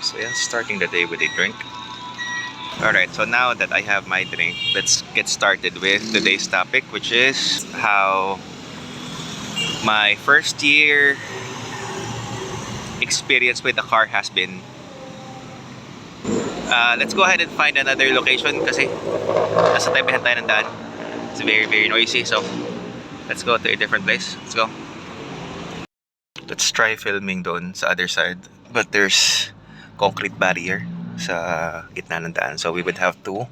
So yeah, starting the day with a drink. Alright, so now that I have my drink, let's get started with today's topic, which is how my first year experience with the car has been. Let's go ahead and find another location kasi nasa tabihan tayo ng daan. It's very noisy, so let's go to a different place. Let's go. Let's try filming doon sa other side, but there's concrete barrier sa gitna ng daan, so we would have to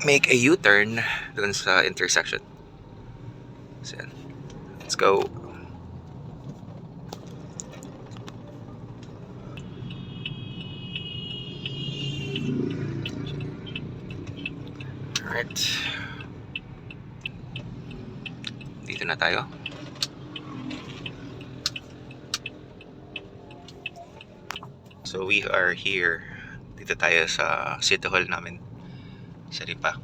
make a U-turn doon sa intersection. So yan. Let's go. Alright, dito na tayo. So we are here. Dito tayo sa City Hall namin sa Lipa.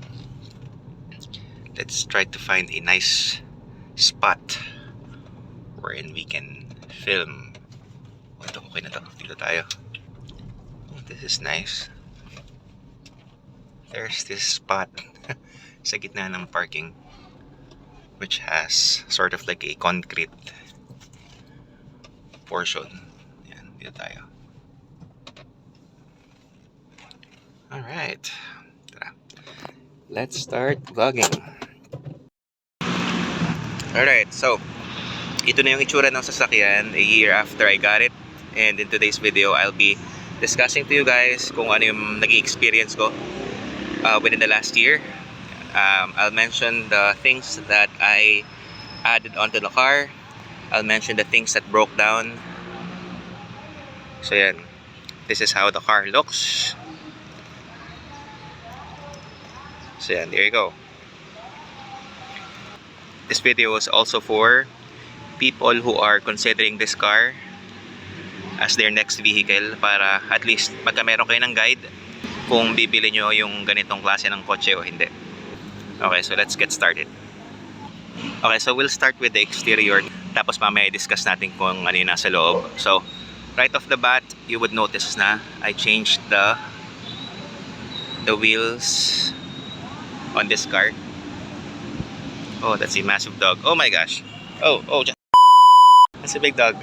Let's try to find a nice spot wherein we can film. Ito, okay na to. Dito tayo. This is nice. There's this spot sa gitna ng parking, which has sort of like a concrete portion. Yan, dito tayo. Alright, tara. Let's start vlogging. Alright, so ito na yung itsura ng sasakyan a year after I got it. And in today's video, I'll be discussing to you guys kung ano yung naging experience ko within the last year. I'll mention the things that I added onto the car. I'll mention the things that broke down. So yan, this is how the car looks. So yan, there you go. This video is also for people who are considering this car as their next vehicle, para at least pagka meron kayo ng guide kung bibili nyo yung ganitong klase ng kotse o hindi. Okay, so let's get started. Okay, so we'll start with the exterior, tapos mamaya i-discuss natin kung ano yung nasa loob. So, right off the bat, you would notice na I changed the wheels on this car. Oh, that's a massive dog. Oh my gosh. Oh, that's a big dog.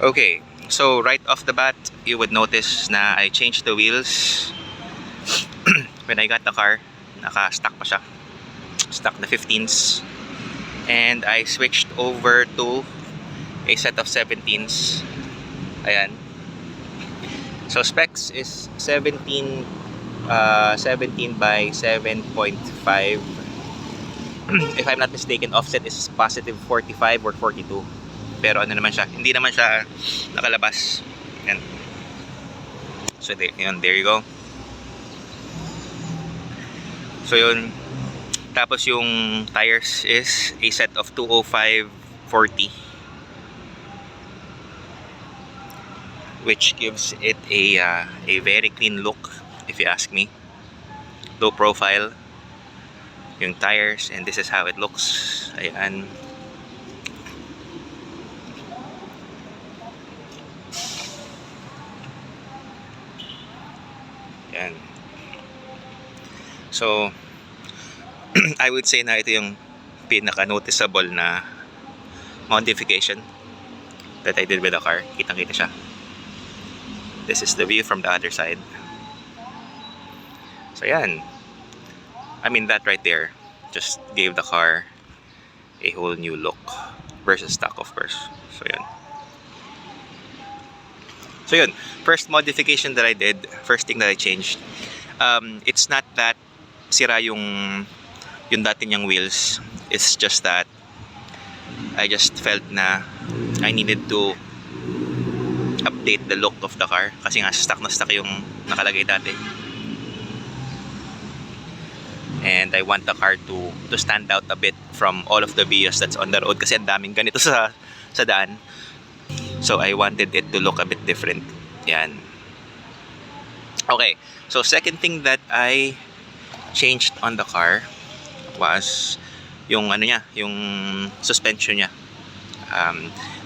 Okay, so right off the bat, you would notice na I changed the wheels. When I got the car, naka-stock pa siya. Stock na 15s. And I switched over to a set of 17s. Ayan. So specs is 17 by 7.5. If I'm not mistaken, offset is positive 45 or 42. Pero ano naman siya, hindi naman siya nakalabas. Yan. So there you go. So yun. Tapos yung tires is a set of 205/40, which gives it a very clean look, if you ask me. Low profile yung tires, and this is how it looks. Ayan. Ayan. So I would say na ito yung pinaka-noticeable na modification that I did with the car. Kitang-kita siya. This is the view from the other side. So yan. I mean, that right there just gave the car a whole new look versus stock, of course. So yan. So yun, first modification that I did, first thing that I changed, it's not that sira yung dati niyang wheels. It's just that I just felt na I needed to update the look of the car kasi nga stock na stock yung nakalagay dati. And I want the car to stand out a bit from all of the BS that's on the road kasi ang daming ganito sa daan. So I wanted it to look a bit different. Yan. Okay, so second thing that I changed on the car was yung ano niya, yung suspension niya.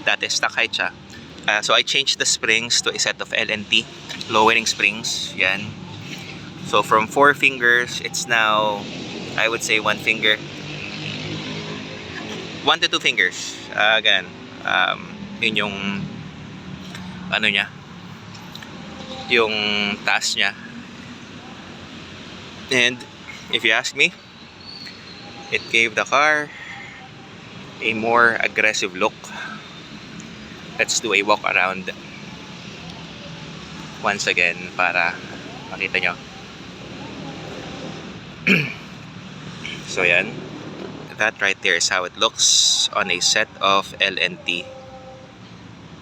Dati stock height siya. So I changed the springs to a set of LNT lowering springs. Yan. So from 4 fingers, it's now, I would say 1 finger. 1 to 2 fingers. Ganun. Yun yung ano niya, yung taas niya. And if you ask me, it gave the car a more aggressive look. Let's do a walk around once again para makita nyo. So yan, that right there is how it looks on a set of LNT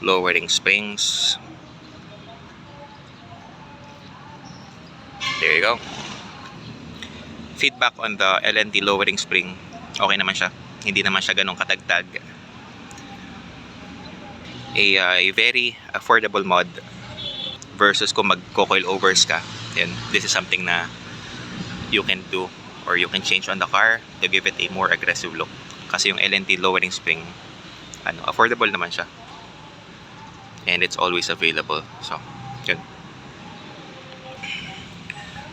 lowering springs. There you go. Feedback on the LNT lowering spring, okay naman siya, hindi naman siya ganong katagtag. A very affordable mod versus kung magko-coil overs ka. Yan, this is something na you can do or you can change on the car to give it a more aggressive look. Kasi yung LNT lowering spring, affordable naman siya. And it's always available. So, yun.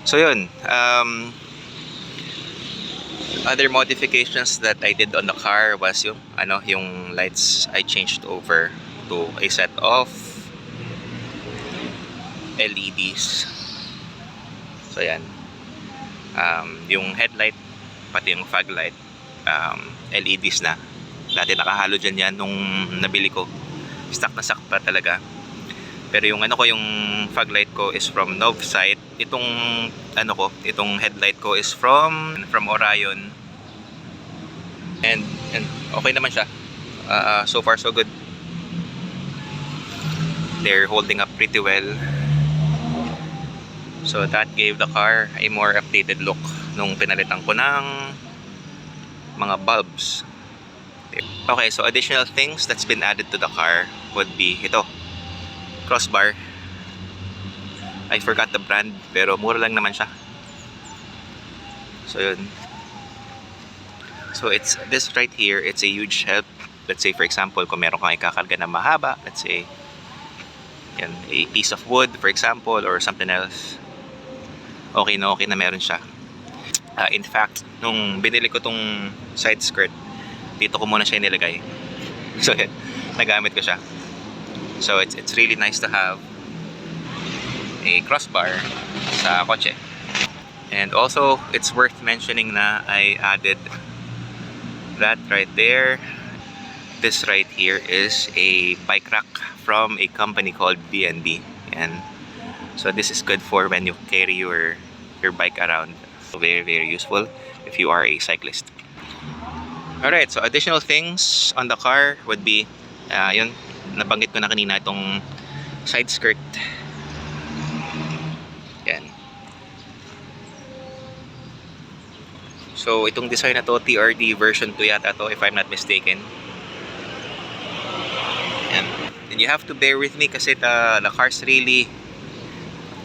So yun, other modifications that I did on the car was yung lights. I changed over to a set of LEDs. So yan, yung headlight pati yung fog light, LEDs na. Dati nakahalogen yan nung nabili ko, stock na stock pa talaga. Pero yung yung fog light ko is from Novsight. Itong headlight ko is from Orion. And okay naman siya. So far so good. They're holding up pretty well. So that gave the car a more updated look nung pinalitan ko ng mga bulbs. Okay, so additional things that's been added to the car would be ito, crossbar. I forgot the brand pero mura lang naman siya. So yun. So it's this right here, it's a huge help. Let's say for example, kung meron kang ikakarga na mahaba, let's say yan, a piece of wood for example or something else, okay na meron siya. In fact, nung binili ko tong side skirt, dito ko muna siya nilagay. So yan, nagamit ko siya. So it's really nice to have a crossbar sa kotse. And also, it's worth mentioning na I added that right there. This right here is a bike rack from a company called B&B. And so this is good for when you carry your bike around. So very, very useful if you are a cyclist. Alright, so additional things on the car would be, yun, nabanggit ko na kanina itong side skirt. Yan. So itong design na to, TRD version 2 yata to if I'm not mistaken. Yan. And you have to bear with me kasi the car's really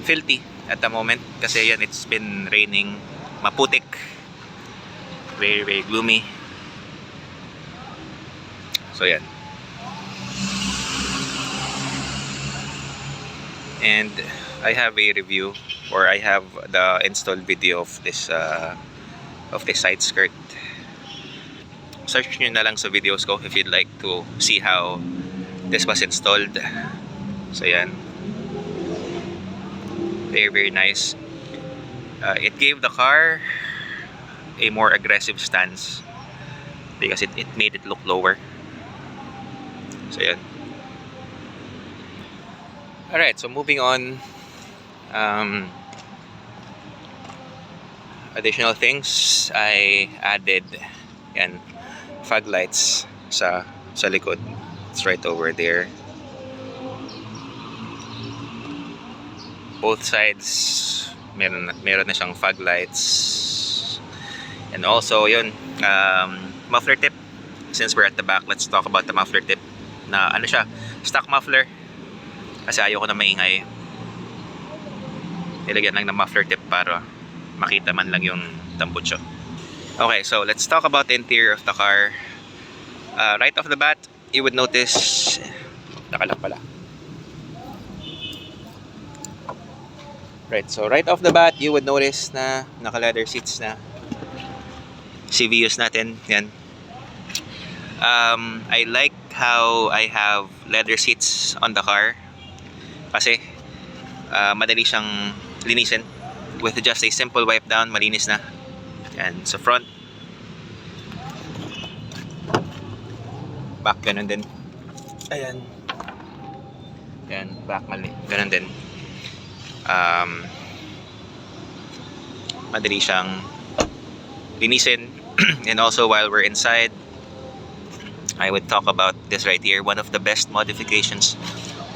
filthy at the moment. Kasi yan, it's been raining, maputik, very, very gloomy. So yan. And I have a review, or I have the installed video of this side skirt. Search nyo na lang sa videos ko if you'd like to see how this was installed. So yan, very, very nice. It gave the car a more aggressive stance because it made it look lower. So yan. Alright, so moving on, additional things, I added yan, fog lights sa likod. It's right over there. Both sides meron na siyang fog lights. And also yun, muffler tip. Since we're at the back, let's talk about the muffler tip. Na siya, stock muffler. Kasi ayoko na maingay. Nilagyan lang ng muffler tip para makita man lang yung tambucho. Okay, so let's talk about the interior of the car. Right off the bat, you would notice, nakalock pala. Right, so right off the bat, you would notice na naka-leather seats na si Vios natin. Yan. I like how I have leather seats on the car kasi madali siyang linisin with just a simple wipe down, malinis na. Yan, sa front. Back, ganun din. Ayan. Yan, back, ganun din. Madali siyang linisin. And also while we're inside, I would talk about this right here. One of the best modifications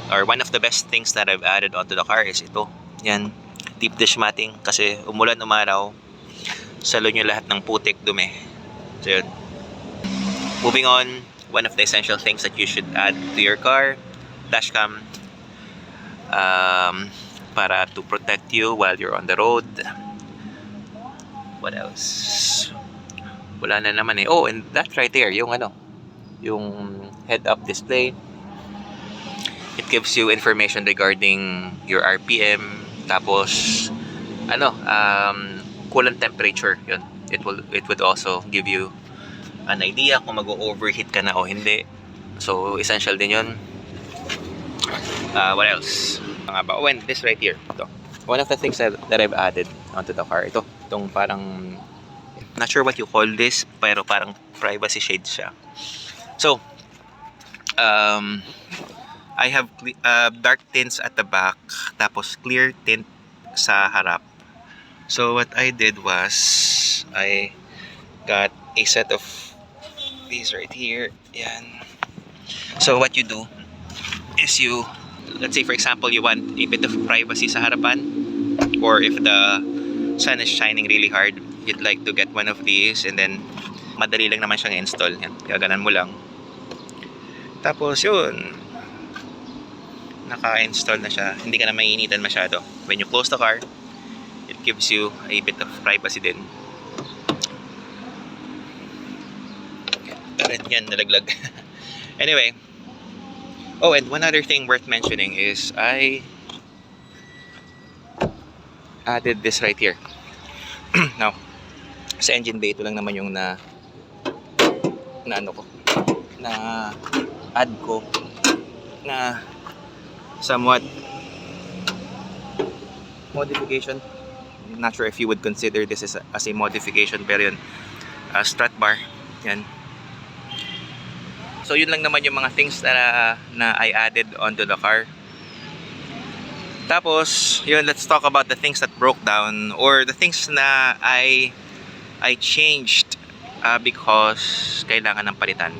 or one of the best things that I've added onto the car is ito. Yan, deep dish matting kasi umulan umaraw, salo nyo lahat ng putik, dumi. So yun. Moving on, one of the essential things that you should add to your car, dashcam, para to protect you while you're on the road. What else? Wala na naman eh. Oh, and that right there, yung head-up display. It gives you information regarding your RPM, tapos coolant temperature. Yun. It would also give you an idea kung mag-overheat ka na o hindi. So essential din yun. What else? Oh, and this right here. Ito. One of the things that I've added onto the car. Itong parang, not sure what you call this, pero parang privacy shade siya. So, I have dark tints at the back, tapos clear tint sa harap. So what I did was, I got a set of these right here. Yan. So what you do is let's say for example, you want a bit of privacy sa harapan, or if the sun is shining really hard, you'd like to get one of these, and then madali lang naman siyang install. Yan, gaganan mo lang. Tapos yun, naka-install na siya. Hindi ka na maiinitan masyado. When you close the car, it gives you a bit of privacy din. Yan, nalaglag. Anyway. Oh, and one other thing worth mentioning is I added this right here. Now, sa engine bay, ito lang naman yung na add ko na somewhat modification. I'm not sure if you would consider this as a modification, pero yun, strut bar. Yan. So yun lang naman yung mga things na I added onto the car. Tapos, yun, let's talk about the things that broke down, or the things na I changed because kailangan ng palitan.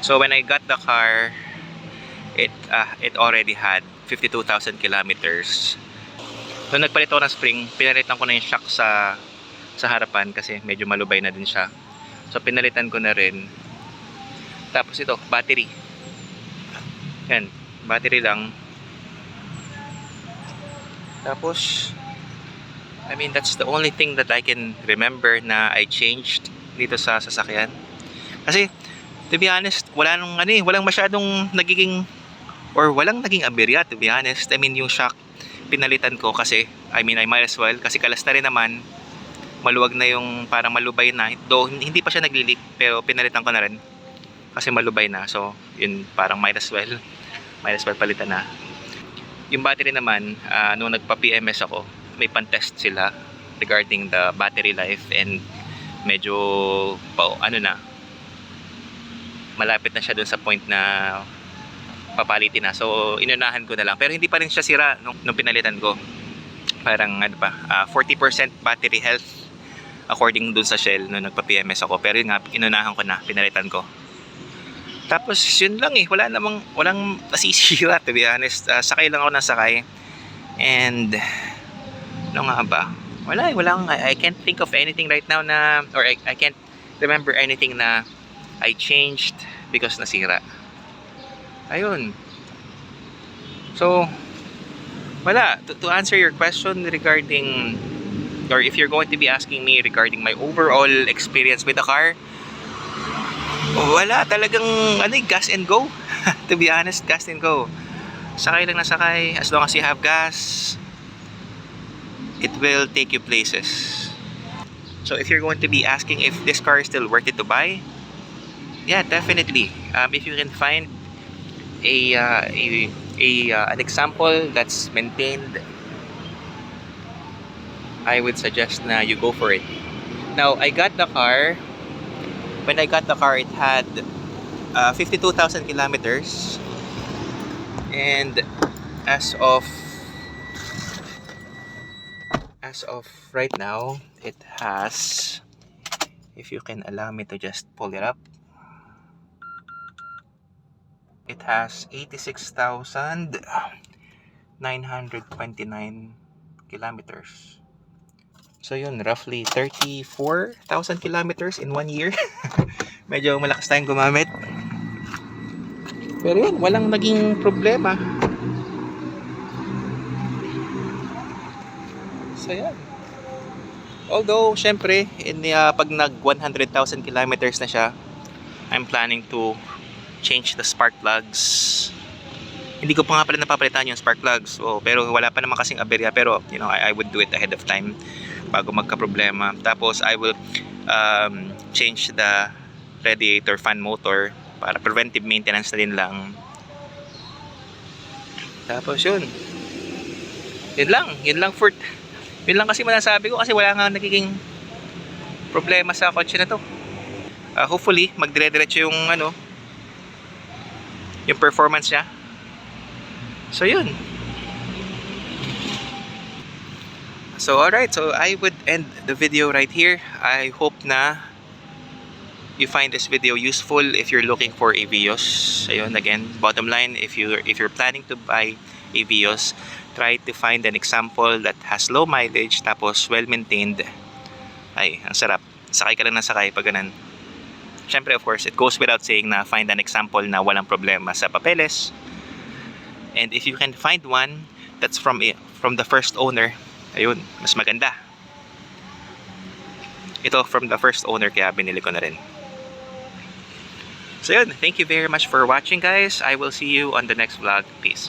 So when I got the car, it already had 52,000 kilometers. So nagpalit ako ng spring, pinalitan ko na yung shock sa harapan kasi medyo malubay na din siya. So pinalitan ko na rin. Tapos ito, battery. Yan, battery lang. Tapos, I mean, that's the only thing that I can remember na I changed dito sa sasakyan. Kasi, to be honest, walang masyadong naging aberya, to be honest. I mean, yung shock, pinalitan ko kasi, I might as well, kasi kalas na rin naman. Maluwag na yung parang malubay na. Though hindi pa siya naglilik, pero pinalitan ko na rin kasi malubay na. So yun, parang might as well palitan na. Yung battery naman, nung nagpa-PMS ako, may pan-test sila regarding the battery life, and medyo malapit na siya dun sa point na papalitin na. So inunahan ko na lang, pero hindi pa rin siya sira nung pinalitan ko. Parang 40% battery health according dun sa Shell nung nagpa-PMS ako. Pero yun nga, inunahan ko na, pinalitan ko. Tapos yun lang eh, walang nasisira, to be honest. Sakay lang ako ng sakay. And ano nga ba? I can't think of anything right now na, or I can't remember anything na I changed because nasira. Ayun. So wala. To answer your question regarding, or if you're going to be asking me regarding my overall experience with the car, wala talagang gas and go. To be honest, gas and go. Sakay lang na sakay. As long as you have gas, it will take you places. So if you're going to be asking if this car is still worth it to buy, yeah, definitely. If you can find an example that's maintained, I would suggest na you go for it. Now, I got the car. When I got the car, it had 52,000 kilometers. And as of right now, it has, if you can allow me to just pull it up, it has 86,929 kilometers. So yun, roughly 34,000 kilometers in 1 year. Medyo malakas tayong gumamit. Pero yun, walang naging problema. So yan. Although, syempre, pag nag 100,000 kilometers na siya, I'm planning to change the spark plugs. Hindi ko pa nga pala napapalitan yung spark plugs. So, pero wala pa naman kasing aberya. Pero, you know, I would do it ahead of time bago magka-problema. Tapos, I will change the radiator fan motor para preventive maintenance na din lang. Tapos yun. Yun lang kasi masasabi ko kasi wala nga nagiging problema sa kotse na to. Hopefully magdire-diretso yung yung performance niya. So yun. So alright, so I would end the video right here. I hope na you find this video useful if you're looking for a Vios. Ayun, again, bottom line, if you're planning to buy a Vios, try to find an example that has low mileage tapos well maintained. Ay, ang sarap. Sakay ka lang ng sakay pag ganun. Syempre, of course, it goes without saying na find an example na walang problema sa papeles. And if you can find one that's from the first owner, ayun, mas maganda. Ito from the first owner kaya binili ko na rin. So yun, thank you very much for watching guys. I will see you on the next vlog. Peace.